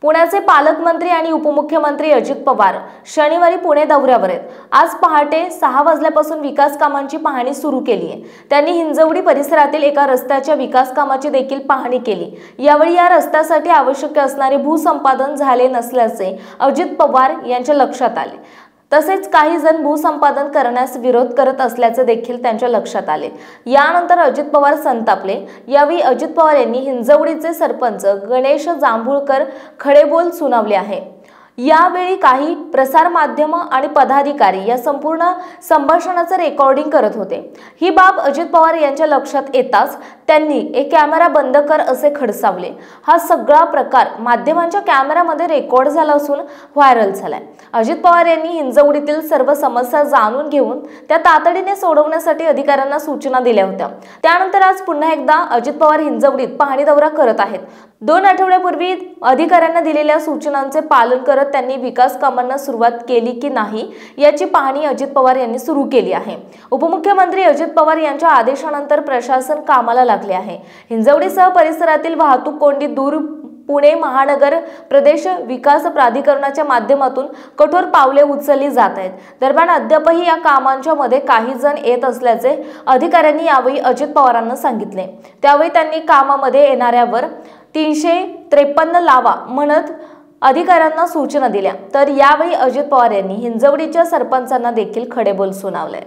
पुण्याचे पालकमंत्री आणि उपमुख्यमंत्री अजित पवार शनिवारी पुणे दौऱ्यावर आहेत। आज पहाटे 6 वाजल्यापासून विकास कामांची पाहणी सुरू केली आहे। त्यांनी हिंजवडी परिसरातील एका रस्त्याच्या विकास कामाची देखील पाहणी केली। यावेळी या रस्त्यासाठी आवश्यक असणारे भूसंपादन झाले नसल्याचे अजित पवार यांच्या लक्षात आले। तसेच काही जण भूसंपादन करण्यास विरोध करत असल्याचे देखील त्यांच्या लक्षात आले। यानंतर अजित पवार संतापले। यावेळी अजित पवार यांनी हिंजवडीचे सरपंच गणेश जांभूळकर खडेबोल सुनावले आहे। यावेळी काही प्रसार माध्यम आणि पदाधिकारी या संपूर्ण संभाषणाचे रेकॉर्डिंग करत होते। ही बाब अजित पवार यांच्या लक्षात येताच त्यांनी एक कॅमेरा बंद कर असे खडसावले। हा सगळा प्रकार माध्यमांच्या कॅमेऱ्यामध्ये रेकॉर्ड झाला असून व्हायरल झालाय। अजित पवार यांनी हिंजवडीतील सर्व समस्या जाणून घेऊन त्या तातडीने सोडवण्यासाठी अधिकाऱ्यांना सूचना दिल्या होत्या। त्यानंतर आज पुन्हा एकदा अजित पवार हिंजवडीत पाहणी दौरा करत आहेत। 2 आठवड्यापूर्वी अधिकाऱ्यांना दिलेल्या सूचनांचे पालन करत त्यांनी विकास कामांना सुरुवात केली की नाही याची पाहणी अजित पवार यांनी सुरू केली आहे। उपमुख्यमंत्री अजित पवार यांच्या आदेशानंतर प्रशासन कामाला लागले आहे। हिंजवडीसह परिसरातील वाहतूक कोंडी दूर पुणे महानगर प्रदेश विकास प्राधिकरणाच्या माध्यमातून कठोर पावले उचलली जात आहेत। दरम्यान अद्यापही या कामांच्या मध्ये काही जण येत असल्याचे अधिकाऱ्यांनी यावेळी अजित पवारांना सांगितले। त्यावेळी त्यांनी कामामध्ये येणाऱ्यावर 353 लावा म्हणत अधिकाऱ्यांना सूचना दिल्या। तर यावेळी अजित पवार यांनी हिंजवडीच्या सरपंचांना देखील खडेबोल सुनावले।